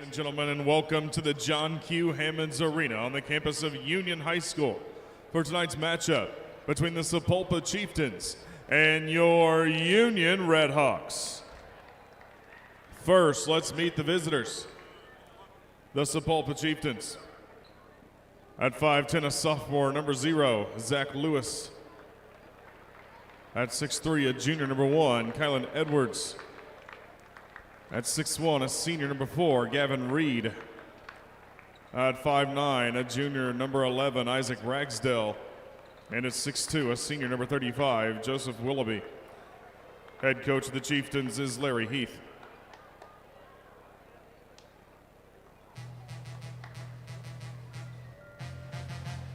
and gentlemen, and welcome to the John Q. Hammonds Arena on the campus of Union High School for tonight's matchup between the Sapulpa Chieftains and your Union Red Hawks. First, let's meet the visitors. The Sapulpa Chieftains. At 5'10", a sophomore, number 0, Zach Lewis. At 6'3", a junior, number 1, Kylan Edwards. At 6'1", a senior, number 4, Gavin Reed. At 5'9", a junior, number 11, Isaac Ragsdale. And at 6'2", a senior, number 35, Joseph Willoughby. Head coach of the Chieftains is Larry Heath.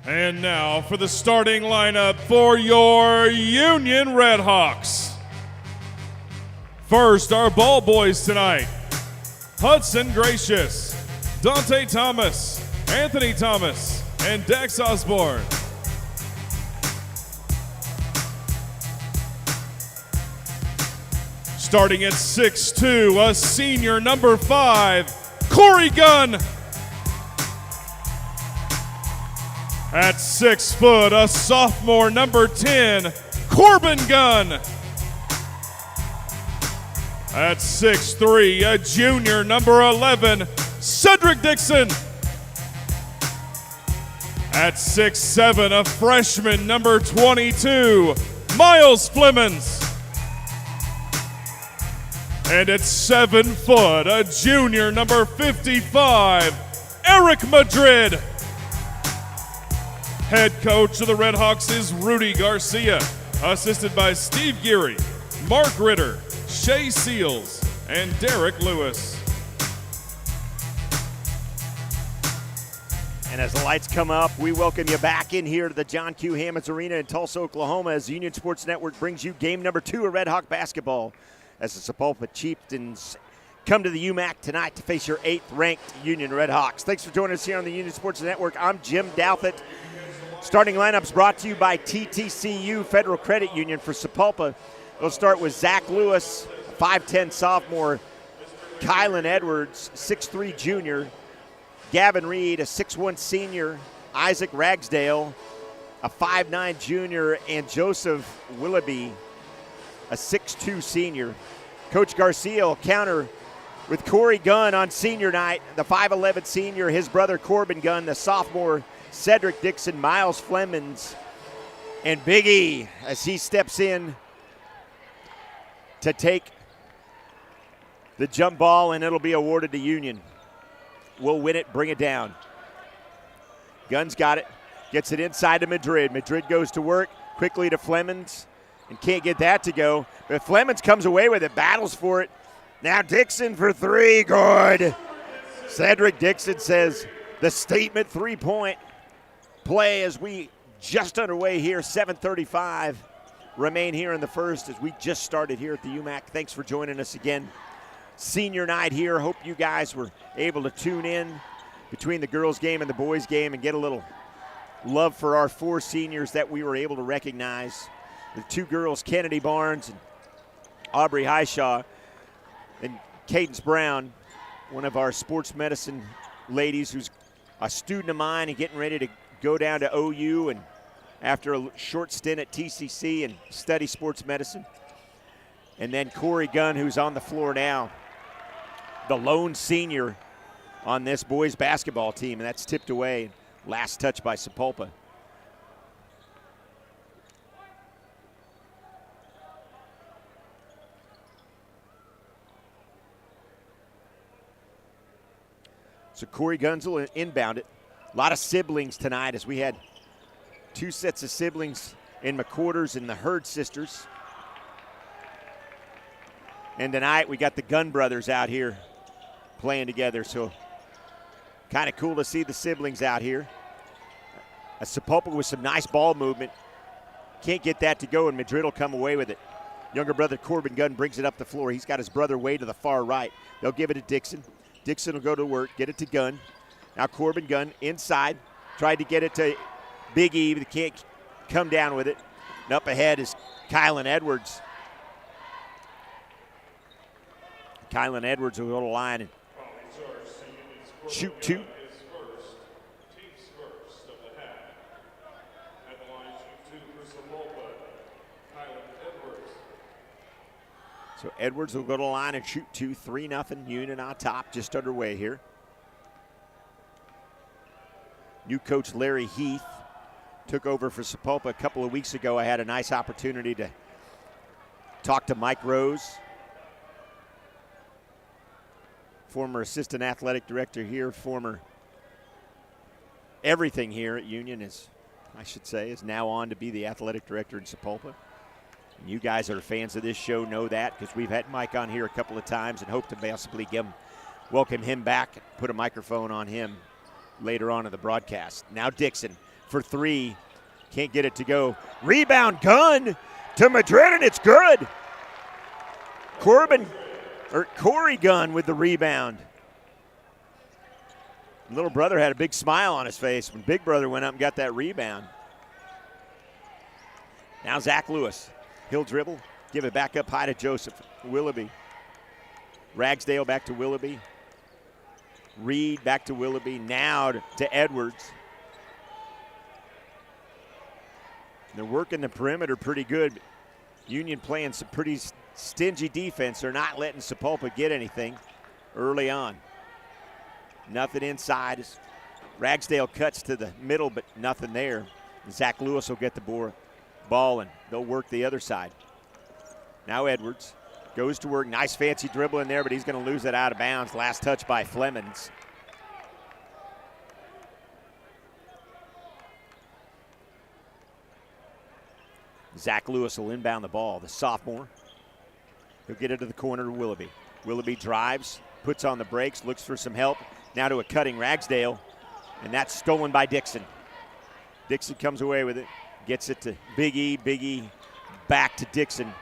And now for the starting lineup for your Union Red Hawks. First, our ball boys tonight: Hudson Gracious, Dante Thomas, Anthony Thomas, and Dax Osborne. Starting at 6'2", a senior, number 5, Corey Gunn. At 6 foot, a sophomore, number 10, Corbin Gunn. At 6'3", a junior, number 11, Cedric Dixon. At 6'7", a freshman, number 22, Miles Flemons. And at 7 foot, a junior, number 55, Eric Madrid. Head coach of the Red Hawks is Rudy Garcia, assisted by Steve Geary, Mark Ritter, Shay Seals, and Derek Lewis. And as the lights come up, we welcome you back in here to the John Q. Hammonds Arena in Tulsa, Oklahoma, as the Union Sports Network brings you game number 2 of Red Hawk basketball, as the Sapulpa Chieftains come to the UMAC tonight to face your 8th-ranked Union Red Hawks. Thanks for joining us here on the Union Sports Network. I'm Jim Douthit. Starting lineups brought to you by TTCU Federal Credit Union for Sapulpa. We'll start with Zach Lewis, 5'10" sophomore, Kylan Edwards, 6'3" junior, Gavin Reed, a 6'1" senior, Isaac Ragsdale, a 5'9" junior, and Joseph Willoughby, a 6'2" senior. Coach Garcia will counter with Corey Gunn on senior night, the 5'11" senior, his brother Corbin Gunn, the sophomore, Cedric Dixon, Miles Flemons, and Big E as he steps in to take the jump ball, and it'll be awarded to Union. We'll win it, bring it down. Gunn's got it, gets it inside to Madrid. Madrid goes to work, quickly to Flemons, and can't get that to go. But Flemons comes away with it, battles for it. Now Dixon for 3, good. Cedric Dixon says the statement 3-point play as we just underway here, 7:35 remain here in the first as we just started here at the UMAC. Thanks for joining us again. Senior night here. Hope you guys were able to tune in between the girls game and the boys game and get a little love for our 4 seniors that we were able to recognize. The 2 girls, Kennedy Barnes and Aubrey Highshaw, and Cadence Brown, one of our sports medicine ladies who's a student of mine and getting ready to go down to OU and after a short stint at TCC and study sports medicine. And then Corey Gunn, who's on the floor now, the lone senior on this boys basketball team, and that's tipped away. Last touch by Sapulpa. So Corey Gunn's will inbound it. A lot of siblings tonight as we had 2 sets of siblings in McQuarters and the Hurd sisters. And tonight we got the Gunn brothers out here playing together. So kind of cool to see the siblings out here. A Sapulpa with some nice ball movement. Can't get that to go, and Madrid will come away with it. Younger brother Corbin Gunn brings it up the floor. He's got his brother way to the far right. They'll give it to Dixon. Dixon will go to work, get it to Gunn. Now Corbin Gunn inside, tried to get it to Big E, but can't come down with it. And up ahead is Kylan Edwards. Kylan Edwards will go to the line and shoot two. So Edwards will go to the line and shoot two. 3-0 Union on top, just underway here. New coach Larry Heath took over for Sapulpa a couple of weeks ago. I had a nice opportunity to talk to Mike Rose, former assistant athletic director here, former everything here at Union, is now on to be the athletic director in Sapulpa. And you guys that are fans of this show know that, because we've had Mike on here a couple of times and hope to possibly welcome him back, put a microphone on him later on in the broadcast. Now Dixon for three. Can't get it to go. Rebound, Gunn to Madrid, and it's good. Corey Gunn with the rebound. Little brother had a big smile on his face when big brother went up and got that rebound. Now Zach Lewis. He'll dribble, give it back up high to Joseph Willoughby. Ragsdale back to Willoughby. Reed back to Willoughby. Now to Edwards. They're working the perimeter pretty good. Union playing some pretty stingy defense. They're not letting Sapulpa get anything early on. Nothing inside. Ragsdale cuts to the middle, but nothing there. Zach Lewis will get the ball, and they'll work the other side. Now Edwards goes to work. Nice fancy dribble in there, but he's going to lose it out of bounds. Last touch by Flemings. Zach Lewis will inbound the ball, the sophomore. He'll get it to the corner to Willoughby. Willoughby drives, puts on the brakes, looks for some help. Now to a cutting Ragsdale, and that's stolen by Dixon. Dixon comes away with it. Gets it to Big E back to Dixon.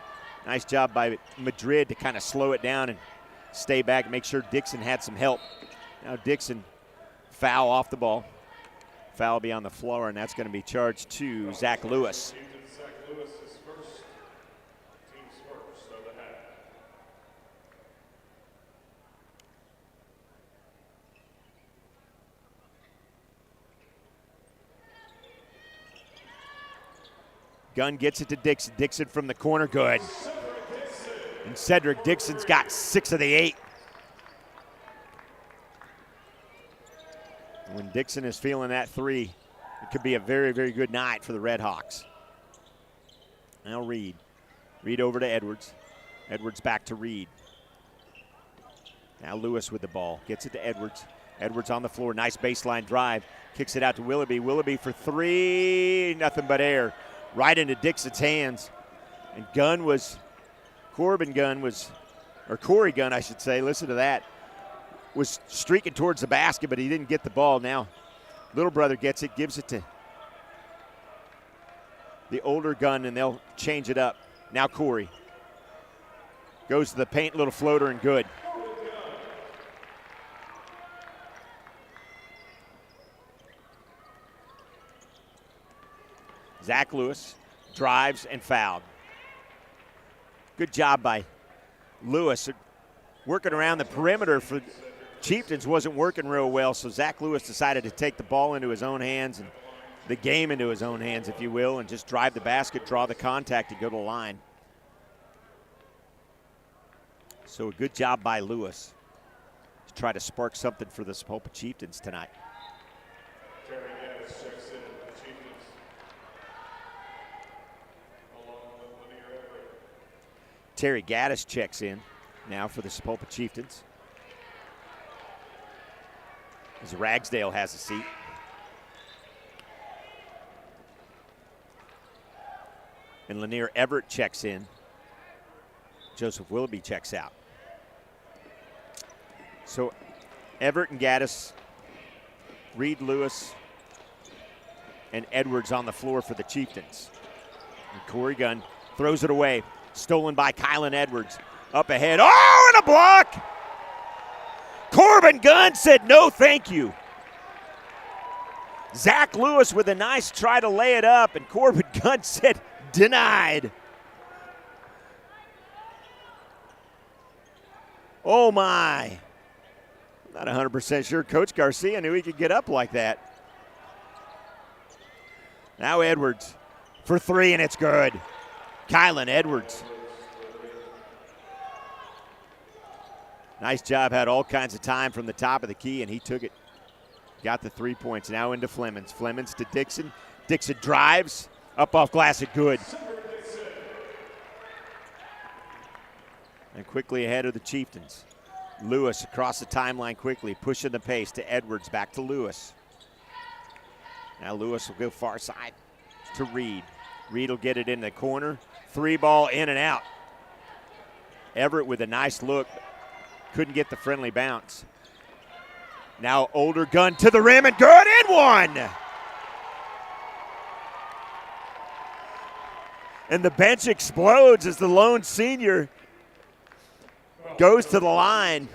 Nice job by Madrid to kind of slow it down and stay back, make sure Dixon had some help. Now Dixon, foul off the ball. Foul will be on the floor, and that's going to be charged to Zach Lewis. Gunn gets it to Dixon. Dixon from the corner, good. And Cedric Dixon's got 6 of the 8. When Dixon is feeling that three, it could be a very, very good night for the Red Hawks. Now Reed. Reed over to Edwards. Edwards back to Reed. Now Lewis with the ball. Gets it to Edwards. Edwards on the floor. Nice baseline drive. Kicks it out to Willoughby. Willoughby for three. Nothing but air. Right into Dixon's hands. And Corey Gunn, I should say, listen to that, was streaking towards the basket, but he didn't get the ball. Now, little brother gets it, gives it to the older Gunn, and they'll change it up. Now Corey goes to the paint, little floater, and good. Zach Lewis drives and fouled. Good job by Lewis. Working around the perimeter for Chieftains wasn't working real well, so Zach Lewis decided to take the ball into his own hands and the game into his own hands, if you will, and just drive the basket, draw the contact, and go to the line. So a good job by Lewis to try to spark something for the Sapulpa Chieftains tonight. Terry Gaddis checks in now for the Sapulpa Chieftains, as Ragsdale has a seat. And Lanier Everett checks in. Joseph Willoughby checks out. So Everett and Gaddis, Reed, Lewis, and Edwards on the floor for the Chieftains. And Corey Gunn throws it away. Stolen by Kylan Edwards. Up ahead. Oh, and a block! Corbin Gunn said no thank you. Zach Lewis with a nice try to lay it up, and Corbin Gunn said denied. Oh my. Not 100% sure Coach Garcia knew he could get up like that. Now Edwards for three, and it's good. Kylan Edwards. Nice job, had all kinds of time from the top of the key, and he took it. Got the 3 points. Now into Flemons. Flemons to Dixon. Dixon drives. Up off glass, it good. And quickly ahead of the Chieftains. Lewis across the timeline quickly, pushing the pace to Edwards, back to Lewis. Now Lewis will go far side to Reed. Reed will get it in the corner. 3-ball in and out. Everett with a nice look. Couldn't get the friendly bounce. Now older gun to the rim and good, and one. And the bench explodes as the lone senior goes to the line,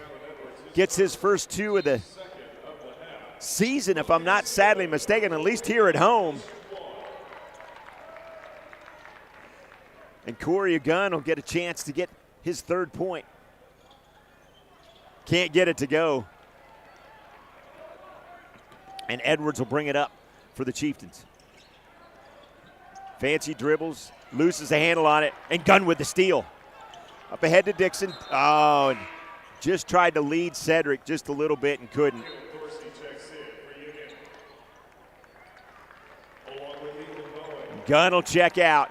gets his first two of the season, if I'm not sadly mistaken, at least here at home. And Corey Gunn will get a chance to get his third point. Can't get it to go. And Edwards will bring it up for the Chieftains. Fancy dribbles, loses a handle on it, and Gunn with the steal. Up ahead to Dixon. Oh, and just tried to lead Cedric just a little bit and couldn't. Gunn will check out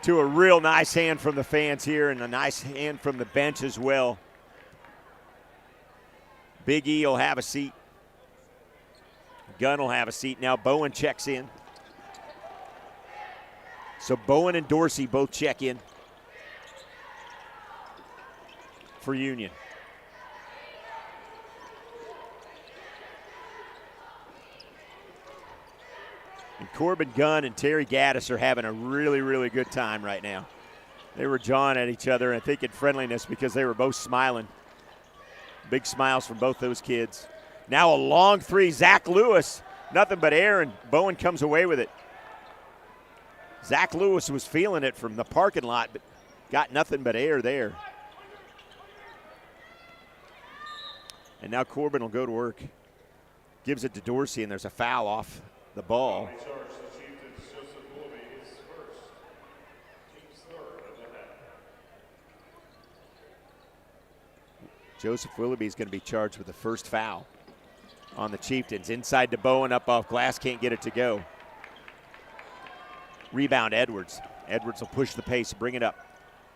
to a real nice hand from the fans here and a nice hand from the bench as well. Big E will have a seat. Gunn will have a seat. Now Bowen checks in. So Bowen and Dorsey both check in for Union. And Corbin Gunn and Terry Gaddis are having a really, really good time right now. They were jawing at each other, I think in friendliness, because they were both smiling. Big smiles from both those kids. Now a long three, Zach Lewis, nothing but air, and Bowen comes away with it. Zach Lewis was feeling it from the parking lot, but got nothing but air there. And now Corbin will go to work. Gives it to Dorsey, and there's a foul off the ball. Joseph Willoughby is going to be charged with the first foul on the Chieftains. Inside to Bowen, up off glass, can't get it to go. Rebound Edwards. Edwards will push the pace, bring it up.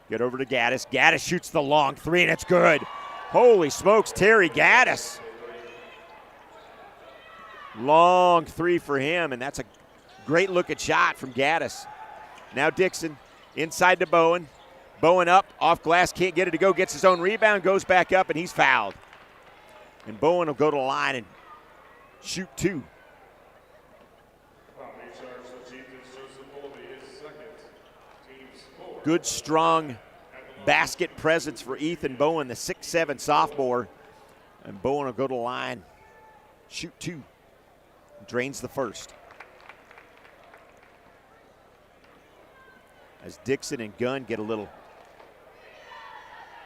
Get over to Gaddis. Gaddis shoots the long three, and it's good. Holy smokes, Terry Gaddis. Long three for him, and that's a great looking shot from Gaddis. Now Dixon inside to Bowen. Bowen up, off glass, can't get it to go, gets his own rebound, goes back up, and he's fouled. And Bowen will go to the line and shoot two. Good, strong basket presence for Ethan Bowen, the 6'7" sophomore. And Bowen will go to the line, shoot two. Drains the first. As Dixon and Gunn get a little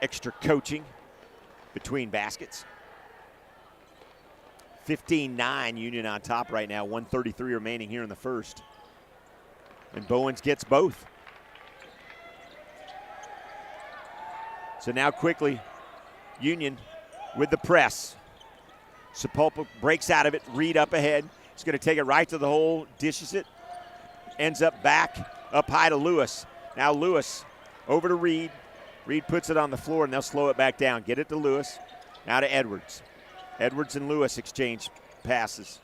extra coaching between baskets. 15-9, Union on top right now, 1:33 remaining here in the first. And Bowens gets both. So now quickly, Union with the press. Sapulpa breaks out of it, Reed up ahead. He's going to take it right to the hole, dishes it, ends up back, up high to Lewis. Now Lewis over to Reed. Reed puts it on the floor, and they'll slow it back down. Get it to Lewis. Now to Edwards. Edwards and Lewis exchange passes.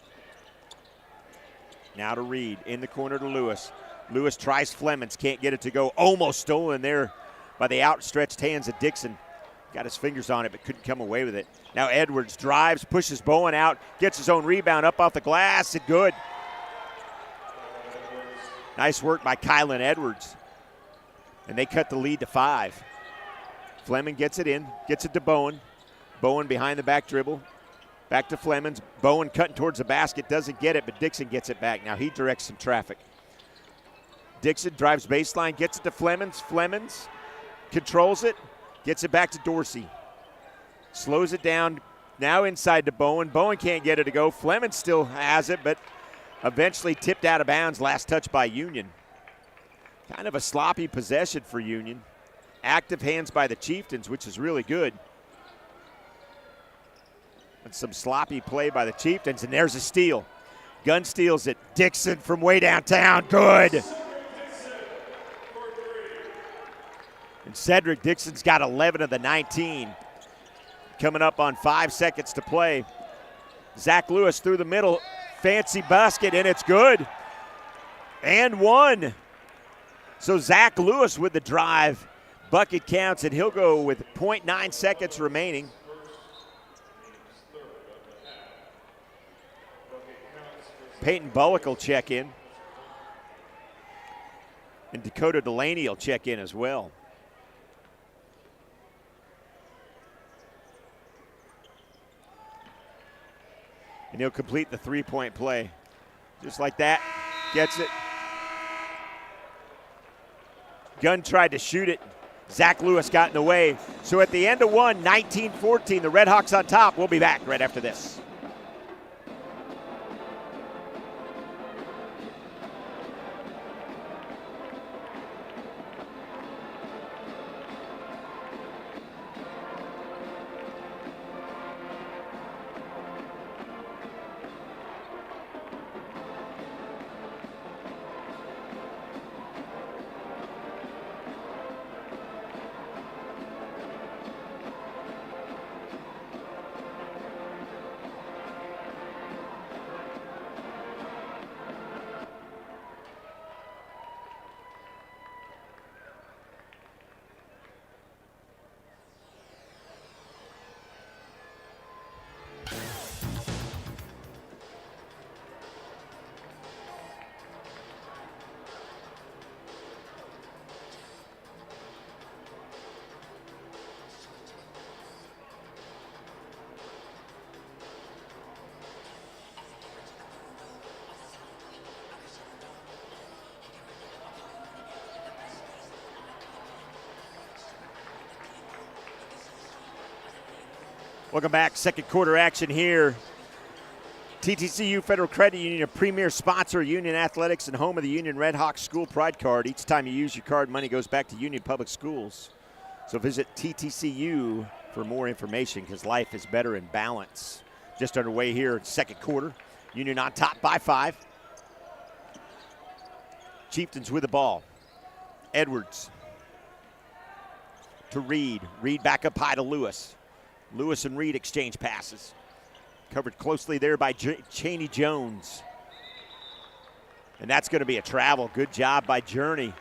Now to Reed, in the corner to Lewis. Lewis tries Flemons, can't get it to go. Almost stolen there by the outstretched hands of Dixon. Got his fingers on it, but couldn't come away with it. Now Edwards drives, pushes Bowen out, gets his own rebound up off the glass, and good. Nice work by Kylan Edwards. And they cut the lead to 5. Fleming gets it in, gets it to Bowen. Bowen behind the back dribble. Back to Flemons. Bowen cutting towards the basket, doesn't get it, but Dixon gets it back. Now he directs some traffic. Dixon drives baseline, gets it to Flemons. Flemons controls it, gets it back to Dorsey. Slows it down, Now inside to Bowen. Bowen can't get it to go. Fleming still has it, but eventually tipped out of bounds. Last touch by Union. Kind of a sloppy possession for Union. Active hands by the Chieftains, which is really good. And some sloppy play by the Chieftains, and there's a steal. Gunn steals it. Dixon from way downtown. Good. And Cedric Dixon's got 11 of the 19. Coming up on 5 seconds to play. Zach Lewis through the middle. Fancy basket, and it's good. And one. So Zach Lewis with the drive. Bucket counts, and he'll go with 0.9 seconds remaining. Peyton Bullock will check in. And Dakota Delaney will check in as well. And he'll complete the three-point play. Just like that, gets it. Gunn tried to shoot it. Zach Lewis got in the way. So at the end of one, 19-14, the Red Hawks on top. We'll be back right after this. Welcome back. Second quarter action here. TTCU Federal Credit Union, a premier sponsor of Union Athletics and home of the Union Red Hawks School Pride Card. Each time you use your card, money goes back to Union Public Schools. So visit TTCU for more information, because life is better in balance. Just underway here in second quarter. Union on top by 5. Chieftains with the ball. Edwards to Reed. Reed back up high to Lewis. Lewis and Reed exchange passes. Covered closely there by Chaney Jones. And that's going to be a travel. Good job by Journey.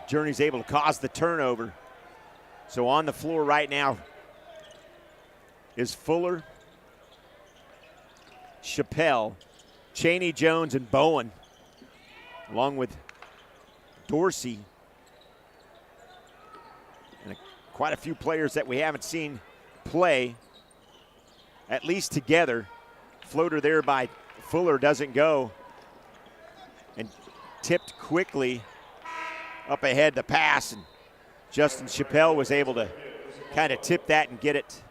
Journey's able to cause the turnover. So on the floor right now is Fuller, Chappelle, Chaney Jones, and Bowen, along with Dorsey. And quite a few players that we haven't seen play, at least together. Floater there by Fuller doesn't go. And tipped quickly up ahead the pass, and Justin Chappelle was able to kind of tip that and get it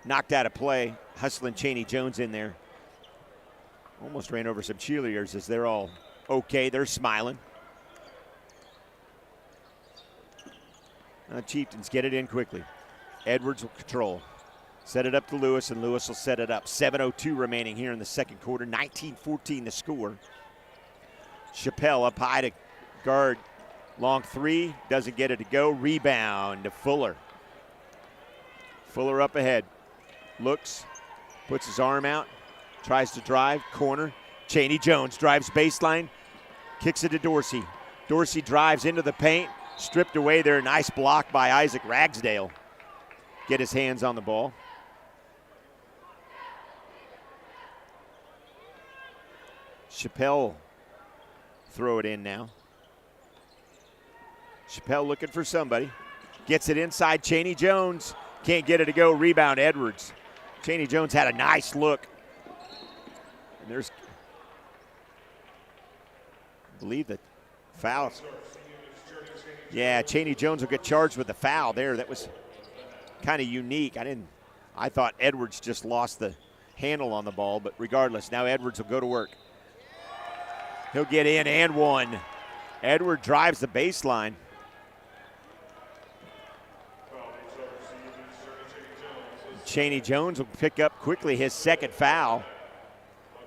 knocked out of play. Hustling Chaney Jones in there. Almost ran over some cheerleaders as they're all okay. They're smiling. Chieftains get it in quickly. Edwards will control. Set it up to Lewis, and Lewis will set it up. 7:02 remaining here in the second quarter. 19-14 the score. Chappelle up high to guard. Long three. Doesn't get it to go. Rebound to Fuller. Fuller up ahead. Looks. Puts his arm out. Tries to drive. Corner. Chaney Jones drives baseline. Kicks it to Dorsey. Dorsey drives into the paint. Stripped away there. Nice block by Isaac Ragsdale. Get his hands on the ball. Chappelle throw it in now. Chappelle looking for somebody. Gets it inside. Chaney Jones can't get it to go. Rebound Edwards. Chaney Jones had a nice look. And there's, I believe, the foul. Yeah, Chaney Jones will get charged with the foul there. That was kind of unique. I thought Edwards just lost the handle on the ball, but regardless, now Edwards will go to work. He'll get in and one. Edward drives the baseline. Chaney Jones will pick up quickly his second foul.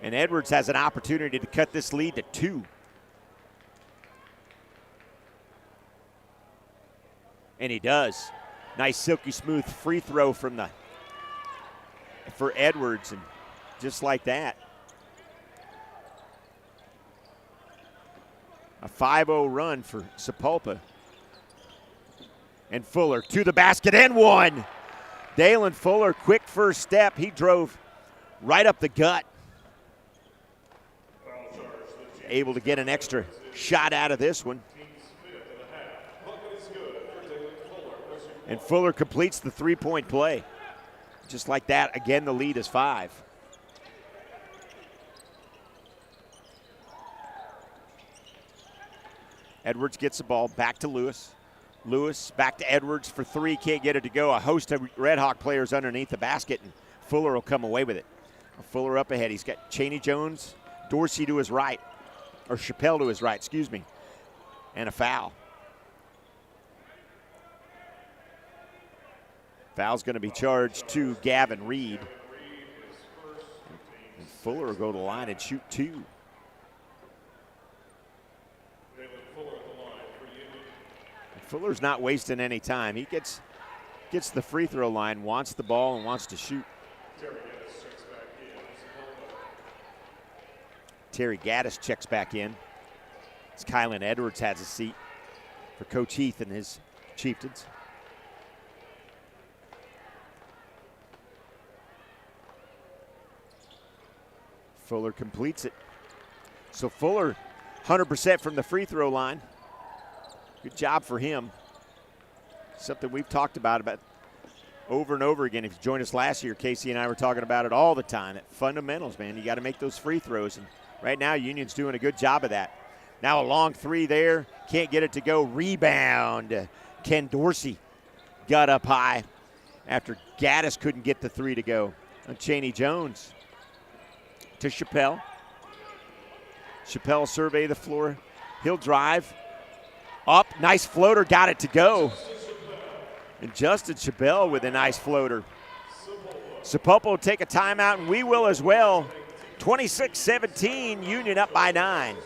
And Edwards has an opportunity to cut this lead to 2. And he does. Nice silky smooth free throw for Edwards, and just like that. A 5-0 run for Sapulpa. And Fuller to the basket and one. Dalen Fuller, quick first step. He drove right up the gut. Able to get an extra shot out of this one. And Fuller completes the three-point play. Just like that, again, the lead is 5. Edwards gets the ball back to Lewis. Lewis back to Edwards for 3, can't get it to go. A host of Red Hawk players underneath the basket, and Fuller will come away with it. Fuller up ahead. He's got Chaney Jones, Dorsey to his right, or Chappelle to his right, excuse me, and a foul. Foul's going to be charged to Gavin Reed. And Fuller will go to the line and shoot 2. Fuller's not wasting any time. He gets the free throw line, wants the ball, and wants to shoot. Terry Gaddis checks back in. As Kylan Edwards has a seat for Coach Heath and his Chieftains. Fuller completes it. So Fuller, 100% from the free throw line. Good job for him. Something we've talked about over and over again. If you joined us last year, Casey and I were talking about it all the time. That fundamentals, man. You got to make those free throws. And right now, Union's doing a good job of that. Now a long 3 there. Can't get it to go. Rebound. Ken Dorsey got up high after Gaddis couldn't get the 3 to go. And Chaney Jones to Chappelle. Chappelle survey the floor. He'll drive. Up, nice floater, got it to go. And Justin Chappelle with a nice floater. Sapulpa will take a timeout, and we will as well. 26-17, Union up by 9.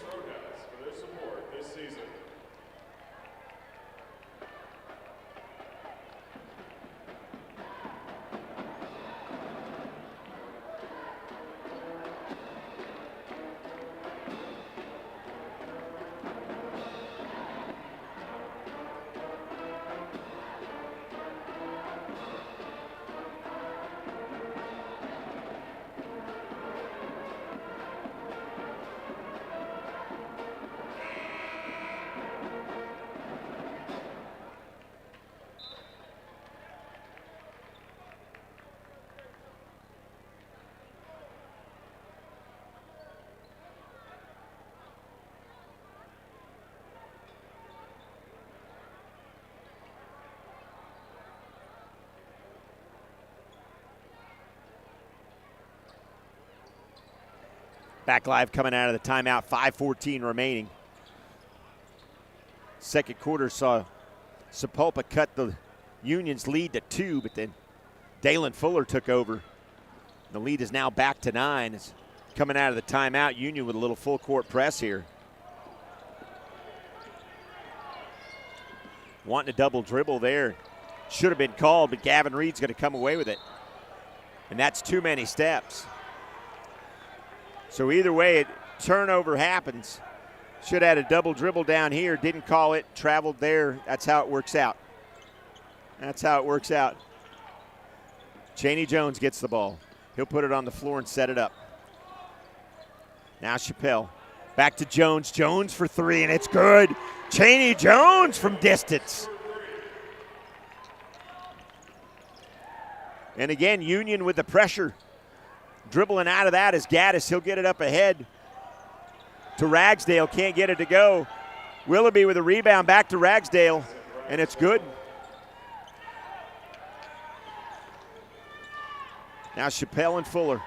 Back live coming out of the timeout, 5:14 remaining. Second quarter saw Sapulpa cut the Union's lead to 2, but then Dalen Fuller took over. The lead is now back to 9. It's coming out of the timeout, Union with a little full court press here. Wanting a double dribble there. Should have been called, but Gavin Reed's going to come away with it. And that's too many steps. So either way, turnover happens. Should have had a double dribble down here. Didn't call it. Traveled there. That's how it works out. That's how it works out. Chaney Jones gets the ball. He'll put it on the floor and set it up. Now Chappelle. Back to Jones. Jones for 3, and it's good. Chaney Jones from distance. And again, Union with the pressure. Dribbling out of that is Gaddis. He'll get it up ahead to Ragsdale. Can't get it to go. Willoughby with a rebound back to Ragsdale, and it's good. Now Chappelle and Fuller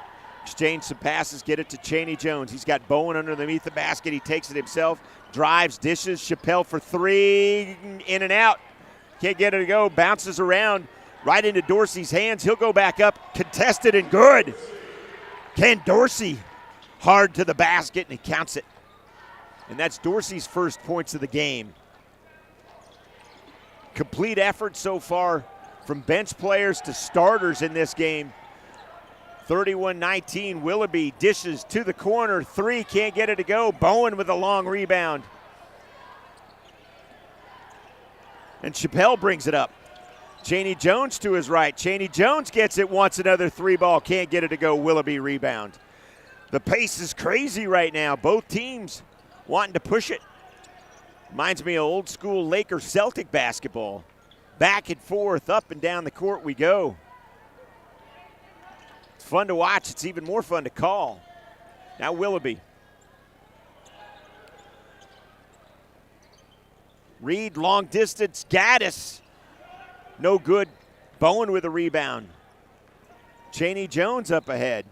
exchange some passes, get it to Chaney Jones. He's got Bowen underneath the basket. He takes it himself, drives, dishes. Chappelle for three, in and out. Can't get it to go, bounces around right into Dorsey's hands. He'll go back up, contested and good. Ken Dorsey hard to the basket, and he counts it. And that's Dorsey's first points of the game. Complete effort so far from bench players to starters in this game. 31-19, Willoughby dishes to the corner. Three, can't get it to go. Bowen with a long rebound. And Chappelle brings it up. Chaney Jones to his right. Chaney Jones gets it, wants another three ball, can't get it to go. Willoughby rebound. The pace is crazy right now. Both teams wanting to push it. Reminds me of old school Lakers Celtic basketball. Back and forth, up and down the court we go. It's fun to watch. It's even more fun to call. Now Willoughby. Reed, long distance. Gaddis. No good. Bowen with a rebound. Chaney Jones up ahead.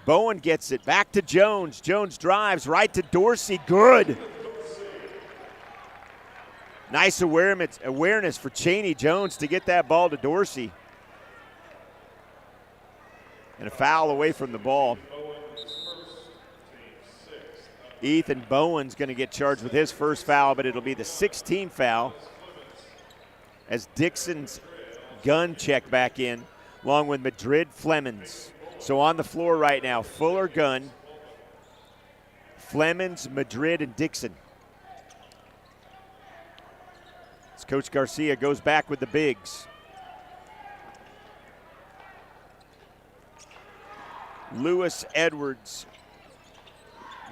Bowen gets it. Back to Jones. Jones drives right to Dorsey. Good. Nice awareness for Chaney Jones to get that ball to Dorsey. And a foul away from the ball. Ethan Bowen's going to get charged with his first foul, but it'll be the 16th foul as Dixon's Gunn checked back in, along with Madrid Flemings. So on the floor right now, Fuller, Gunn, Flemings, Madrid, and Dixon. As Coach Garcia goes back with the bigs. Lewis, Edwards,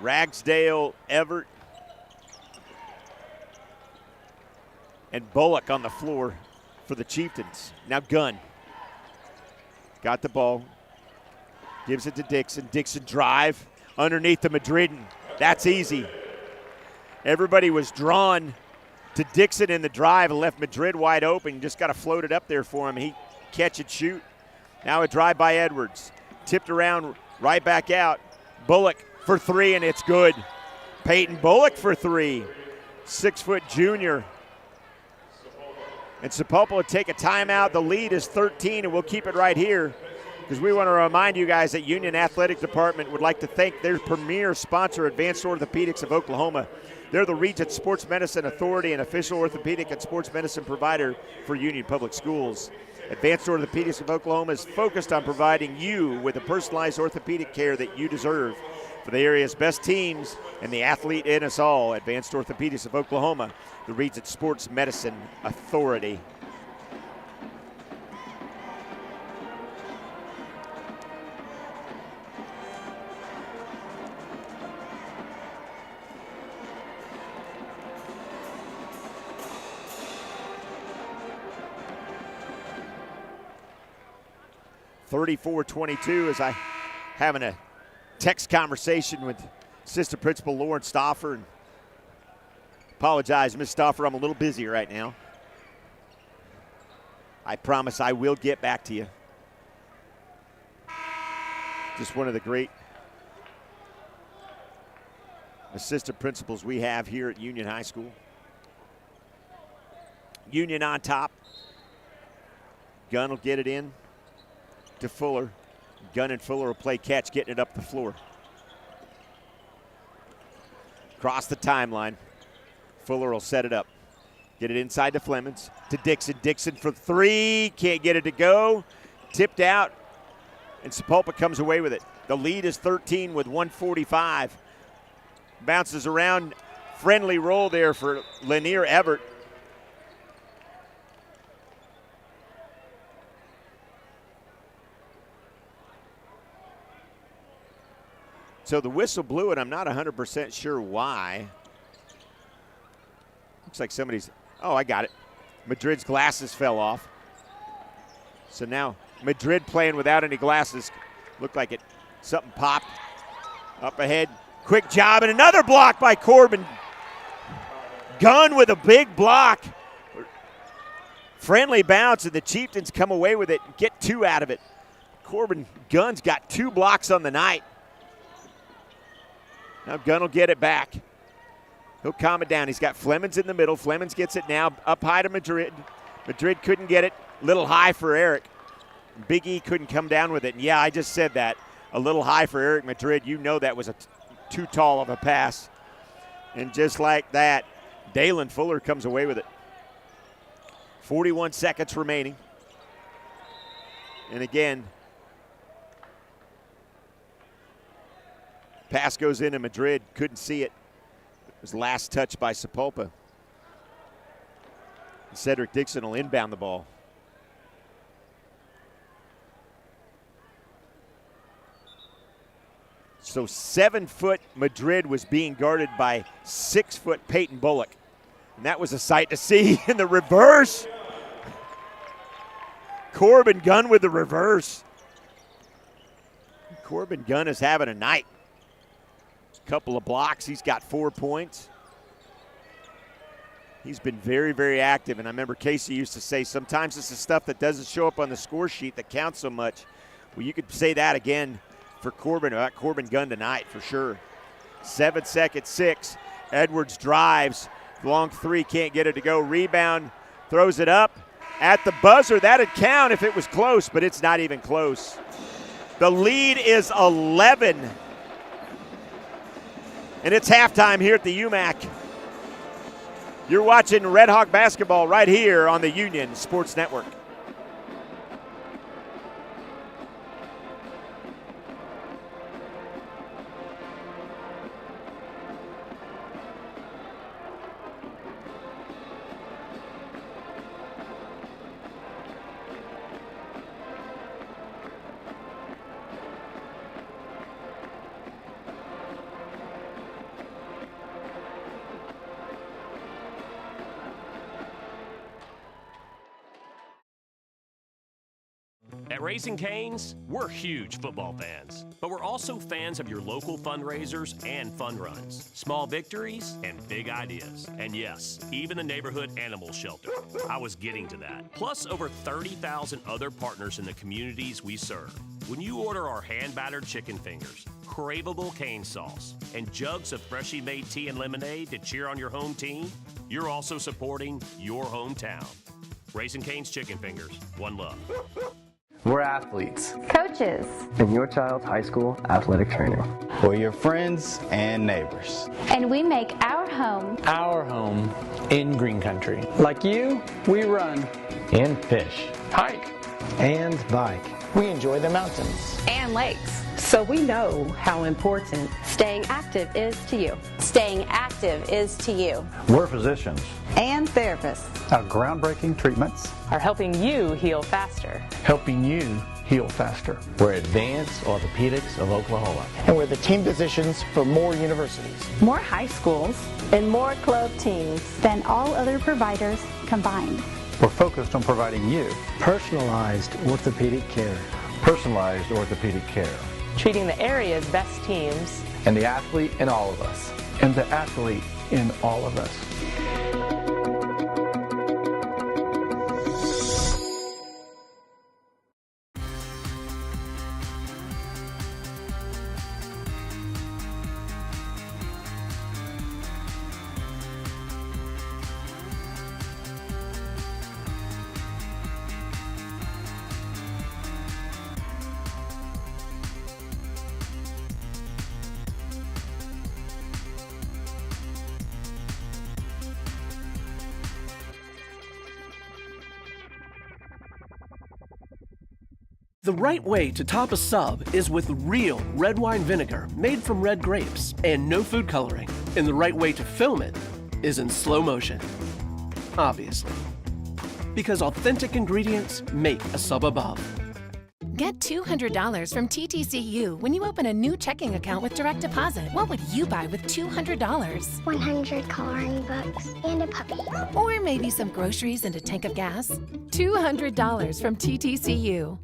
Ragsdale, Everett, and Bullock on the floor for the Chieftains. Now Gunn got the ball, gives it to Dixon. Dixon drive underneath the Madridan. That's easy. Everybody was drawn to Dixon in the drive and left Madrid wide open. Just got to float it up there for him. He catch and shoot. Now a drive by Edwards. Tipped around, right back out. Bullock for three, and it's good. Peyton Bullock for three. 6-foot junior. And Sapulpa will take a timeout. The lead is 13, and we'll keep it right here because we want to remind you guys that Union Athletic Department would like to thank their premier sponsor, Advanced Orthopedics of Oklahoma. They're the Regent Sports Medicine Authority and official orthopedic and sports medicine provider for Union Public Schools. Advanced Orthopedics of Oklahoma is focused on providing you with the personalized orthopedic care that you deserve. For the area's best teams and the athlete in us all, Advanced Orthopedics of Oklahoma, the Regent Sports Medicine Authority. (34-22) as I having a text conversation with Assistant Principal Lauren Stauffer. And apologize, Ms. Stauffer, I'm a little busy right now. I promise I will get back to you. Just one of the great assistant principals we have here at Union High School. Union on top. Gunn will get it in to Fuller. Gunn and Fuller will play catch, getting it up the floor. Across the timeline. Fuller will set it up. Get it inside to Flemings. To Dixon. Dixon for three. Can't get it to go. Tipped out. And Sapulpa comes away with it. The lead is 13 with 1:45. Bounces around. Friendly roll there for Lanier Everett. So the whistle blew it. I'm not 100% sure why. Looks like somebody's, oh, I got it. Madrid's glasses fell off. So now Madrid playing without any glasses. Looked like it, something popped. Up ahead, quick job, and another block by Corbin. Gunn with a big block Friendly bounce, and the Chieftains come away with it and get 2 out of it. Corbin Gunn's got 2 blocks on the night. Now Gunn will get it back. He'll calm it down. He's got Flemings in the middle. Flemings gets it now up high to Madrid. Madrid couldn't get it. Little high for Eric. Big E couldn't come down with it. And yeah, I just said that. A little high for Eric Madrid. You know that was too tall of a pass. And just like that, Dalen Fuller comes away with it. 41 seconds remaining. And again, pass goes into Madrid. Couldn't see it. It was last touch by Sapulpa. Cedric Dixon will inbound the ball. So 7-foot Madrid was being guarded by 6-foot Peyton Bullock. And that was a sight to see in the reverse. Corbin Gunn with the reverse. Corbin Gunn is having a night. Couple of blocks. He's got 4 points. He's been very, very active. And I remember Casey used to say sometimes it's the stuff that doesn't show up on the score sheet that counts so much. Well, you could say that again for Corbin Gunn tonight for sure. 7 seconds, 6. Edwards drives. Long 3, can't get it to go. Rebound, throws it up. At the buzzer, that'd count if it was close, but it's not even close. The lead is 11. And it's halftime here at the UMAC. You're watching Red Hawk basketball right here on the Union Sports Network. At Raising Cane's, we're huge football fans, but we're also fans of your local fundraisers and fun runs, small victories, and big ideas. And yes, even the neighborhood animal shelter. I was getting to that. Plus over 30,000 other partners in the communities we serve. When you order our hand-battered chicken fingers, craveable cane sauce, and jugs of freshly made tea and lemonade to cheer on your home team, you're also supporting your hometown. Raising Cane's Chicken Fingers, one love. We're athletes, coaches, and your child's high school athletic trainer. We're your friends and neighbors. and we make our home in green country. Like you, we run And fish. hike, And bike. we enjoy the mountains. and lakes. So we know how important Staying active is to you. Staying active is to you. We're physicians. and therapists Our groundbreaking treatments. are helping you heal faster. Helping you heal faster. We're Advanced Orthopedics of Oklahoma. And we're the team physicians for more universities. More high schools And more club teams than all other providers combined. We're focused on providing you Personalized orthopedic care. personalized orthopedic care. treating the area's best teams. And the athlete in all of us. And the athlete in all of us. The right way to top a sub is with real red wine vinegar made from red grapes and no food coloring. And the right way to film it is in slow motion. Obviously. Because authentic ingredients make a sub above. Get $200 from TTCU when you open a new checking account with direct deposit. What would you buy with $200? 100 coloring books and a puppy. Or maybe some groceries and a tank of gas? $200 from TTCU.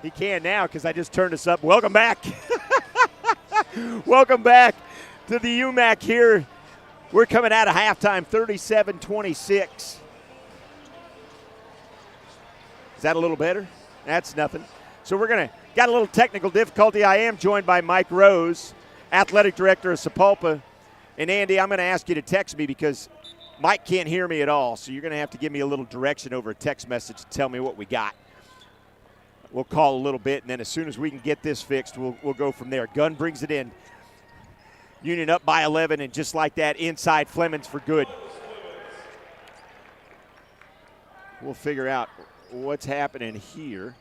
He can now because I just turned us up. Welcome back. Welcome back to the UMAC here. We're coming out of halftime, 37-26. Is that a little better? That's nothing. So got a little technical difficulty. I am joined by Mike Rose, athletic director of Sapulpa. And Andy, I'm going to ask you to text me because Mike can't hear me at all. So you're going to have to give me a little direction over a text message to tell me what we got. We'll call a little bit, and then as soon as we can get this fixed, we'll go from there. Gunn brings it in. Union up by 11, and just like that, inside Flemings for good. We'll figure out what's happening here.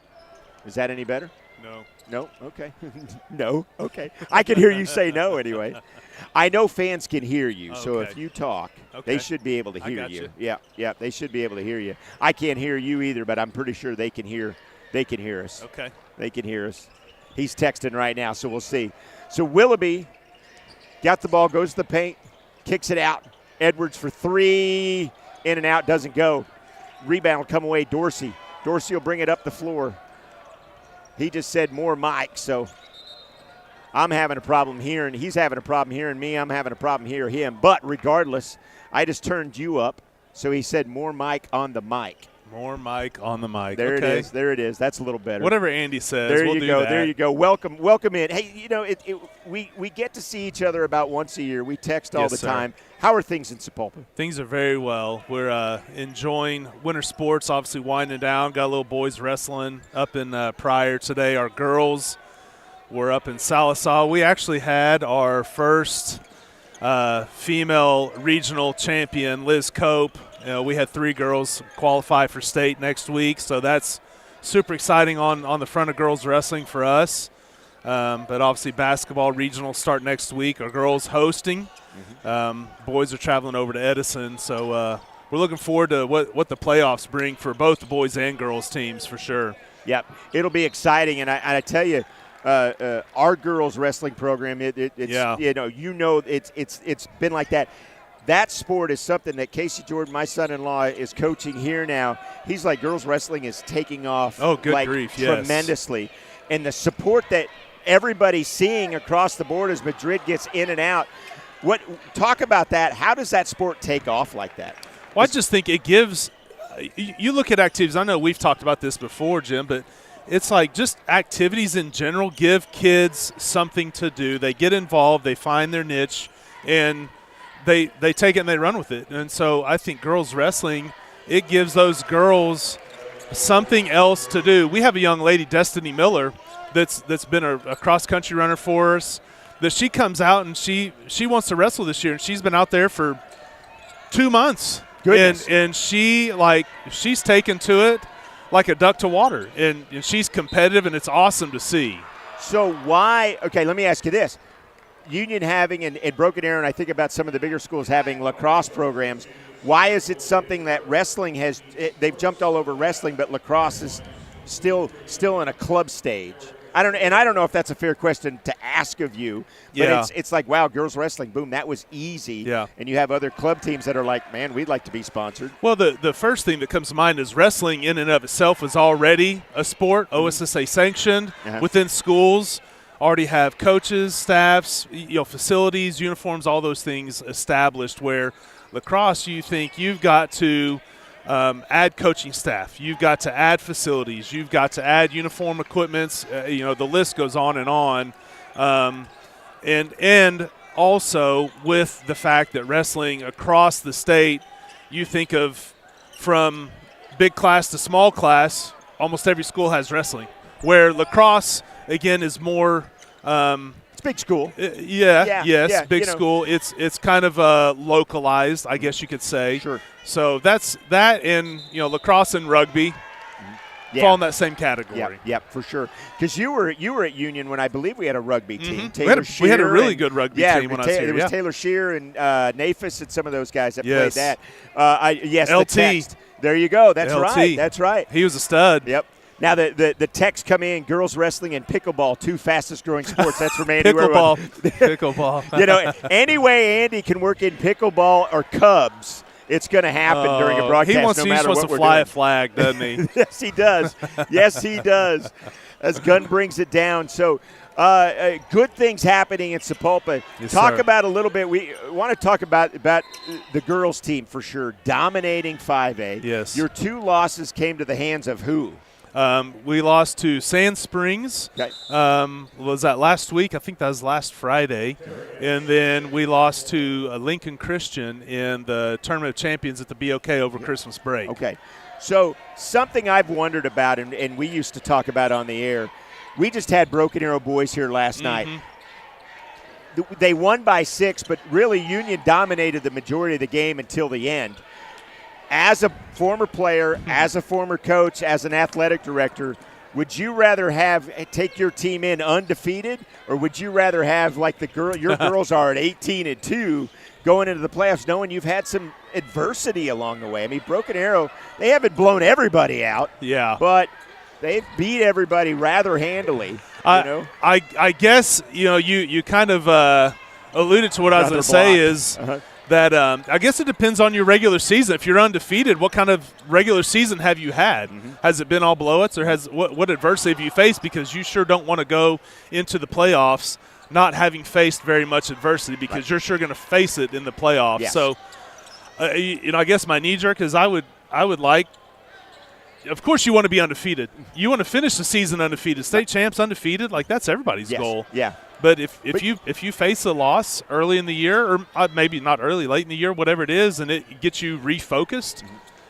Is that any better? No. No? Okay. No? Okay. I can hear you say no anyway. I know fans can hear you, so if you talk, they should be able to hear you. Yeah, they should be able to hear you. I can't hear you either, but I'm pretty sure they can hear us. Okay. They can hear us. He's texting right now, so we'll see. So Willoughby got the ball, goes to the paint, kicks it out. Edwards for three, in and out, doesn't go. Rebound will come away, Dorsey. Dorsey will bring it up the floor. He just said more Mike, so I'm having a problem hearing. He's having a problem hearing me. I'm having a problem hearing him. But regardless, I just turned you up, so he said more Mike on the mic. More Mike on the mic. There it is. There it is. That's a little better. Whatever Andy says, there we'll you do go. that. There you go. Welcome in. Hey, we get to see each other about once a year. We text all the time. How are things in Sapulpa? Things are very well. We're enjoying winter sports, obviously winding down. Got a little boys wrestling up in Pryor today. Our girls were up in Sallisaw. We actually had our first female regional champion, Liz Cope. We had 3 girls qualify for state next week, so that's super exciting on the front of girls wrestling for us. But obviously basketball regional start next week. Our girls hosting. Boys are traveling over to Edison, so we're looking forward to what the playoffs bring for both the boys and girls teams for sure. Yep, it'll be exciting, and I tell you, our girls wrestling program, it's been like that. That sport is something that Casey Jordan, my son-in-law, is coaching here now. He's like, girls wrestling is taking off tremendously. And the support that everybody's seeing across the board as Madrid gets in and out. Talk about that. How does that sport take off like that? Well, I just think it gives – you look at activities. I know we've talked about this before, Jim, but it's like just activities in general give kids something to do. They get involved. They find their niche, and – They take it and they run with it. And so I think girls wrestling, it gives those girls something else to do. We have a young lady, Destiny Miller, that's been a cross-country runner for us, that she comes out and she wants to wrestle this year, and she's been out there for 2 months. Goodness. And she's taken to it like a duck to water. And she's competitive, and it's awesome to see. So why – okay, let me ask you this. Union having and Broken Arrow, and I think about some of the bigger schools having lacrosse programs. Why is it something that wrestling has – they've jumped all over wrestling, but lacrosse is still in a club stage? I don't know if that's a fair question to ask of you, but it's like, wow, girls wrestling, boom, that was easy. Yeah. And you have other club teams that are like, man, we'd like to be sponsored. Well, the first thing that comes to mind is wrestling in and of itself is already a sport, OSSA sanctioned within schools. Already have coaches, staffs, facilities, uniforms, all those things established, where lacrosse, you think you've got to add coaching staff. You've got to add facilities. You've got to add uniform equipments. The list goes on and on. And also with the fact that wrestling across the state, you think of from big class to small class, almost every school has wrestling, where lacrosse – again, is more it's big school. Big school. It's kind of localized, I guess you could say. Sure. So that's that, and lacrosse and rugby fall in that same category. Yeah, for sure. Because you were at Union when I believe we had a rugby team. We had a really good rugby team when I was here. It was Taylor Shear and Nafis and some of those guys that played that. LT. The text. There you go. That's LT. right. That's right. He was a stud. Yep. Now, the texts come in, girls wrestling and pickleball, 2 fastest-growing sports. That's from Andy. Pickleball. Any way Andy can work in pickleball or Cubs it's going to happen during a broadcast. He wants what to we're fly doing. a flag, doesn't he? Yes, he does. Yes, he does. As Gunn brings it down. So good things happening in Sapulpa. Yes, Talk sir. about a little bit. We want to talk about the girls' team for sure, dominating 5A. Yes. Your 2 losses came to the hands of who? We lost to Sand Springs. Okay. Was that last week? I think that was last Friday. And then we lost to Lincoln Christian in the Tournament of Champions at the BOK over Christmas break. Okay. So something I've wondered about, and we used to talk about on the air, we just had Broken Arrow boys here last night. They won by 6, but really Union dominated the majority of the game until the end. As a former player, as a former coach, as an athletic director, would you rather take your team in undefeated, or would you rather have like your girls are at 18-2 going into the playoffs, knowing you've had some adversity along the way? I mean, Broken Arrow, they haven't blown everybody out, but they've beat everybody rather handily. I guess you kind of alluded to what I was going to say is. That I guess it depends on your regular season. If you're undefeated, what kind of regular season have you had? Has it been all blowouts, or what adversity have you faced? Because you sure don't want to go into the playoffs not having faced very much adversity, because you're sure going to face it in the playoffs. Yes. So, I guess my knee jerk is I would like. Of course, you want to be undefeated. You want to finish the season undefeated. State champs undefeated, like that's everybody's goal. Yeah. But if you face a loss early in the year, or maybe not early, late in the year, whatever it is, and it gets you refocused,